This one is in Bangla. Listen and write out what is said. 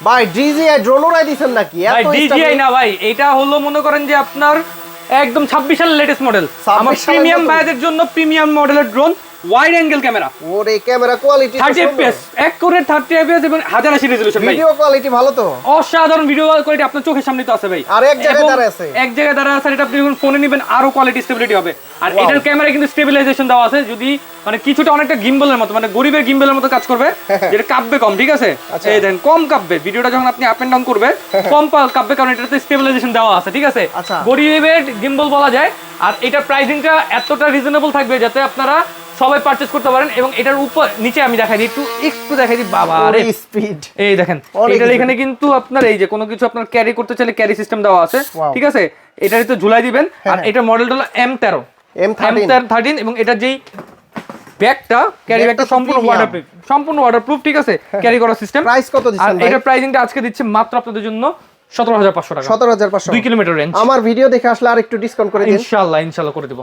ভাই ডিজিআই ড্রোন উড়াই দিবেন নাকি? ভাই ডিজিআই না ভাই, এটা হলো মনে করেন যে আপনার একদম 26 সালের লেটেস্ট মডেল। আমার প্রিমিয়াম ভাইদের জন্য প্রিমিয়াম মডেলের ড্রোন, ওয়াইড অ্যাঙ্গেল ক্যামেরা। ওরে camera quality 30 fps, accurate 30 fps এবং 1080 রেজোলিউশন ভাই। ভিডিও কোয়ালিটি ভালো তো? অসাধারণ ভিডিও কোয়ালিটি আপনার চোখের সামনে তো আছে ভাই। আর এক জায়গায় দাঁড়ায় আছে। এক জায়গায় দাঁড়ায় আছে, এটা আপনি যখন ফোনে নেবেন আরো কোয়ালিটি স্টেবিলিটি হবে। আর এটার ক্যামেরা কিন্তু স্টেবিলাইজেশন দেওয়া আছে, যদি মানে কিছুটা অনেকটা গিম্বলের মতো, মানে গরিবের গিম্বলের মতো কাজ করবে, যেটা কাঁপবে কম, ঠিক আছে? এই দেখেন কম কাঁপবে, ভিডিওটা যখন আপনি আপ এন্ড ডাউন করবে কম কাঁপবে, কারণ এটাতে স্টেবিলাইজেশন দেওয়া আছে, ঠিক আছে? গরিবের গিম্বল বলা যায়। আর এটার প্রাইসিংটা এতটা রিজনেবল থাকবে যাতে আপনারা সবাই পারচেজ করতে পারেন। এবং এটার উপর নিচে আমি দেখাই দিই, একটু দেখাই দিই। বাবা রে স্পিড, এই দেখেন এটার এখানে কিন্তু আপনার এই যে কোনো কিছু আপনার ক্যারি করতে চাইলে ক্যারি সিস্টেম দেওয়া আছে, ঠিক আছে? এটার তো ঝুলাই দিবেন। আর এটার মডেলটা হলো M13 এবং এটার যেই ব্যাগটা, ক্যারি ব্যাগটা সম্পূর্ণ ওয়াটারপ্রুফ, ঠিক আছে? ক্যারি করার সিস্টেম। প্রাইস কত দিচ্ছেন ভাই? এটার প্রাইসিংটা আজকে দিচ্ছে মাত্র আপনাদের জন্য 17,500 টাকা। 17,500, 2 কিলোমিটার রেঞ্জ। আমার ভিডিও দেখে আসলে আর একটু ডিসকাউন্ট করে দিন ইনশাআল্লাহ করে দেব।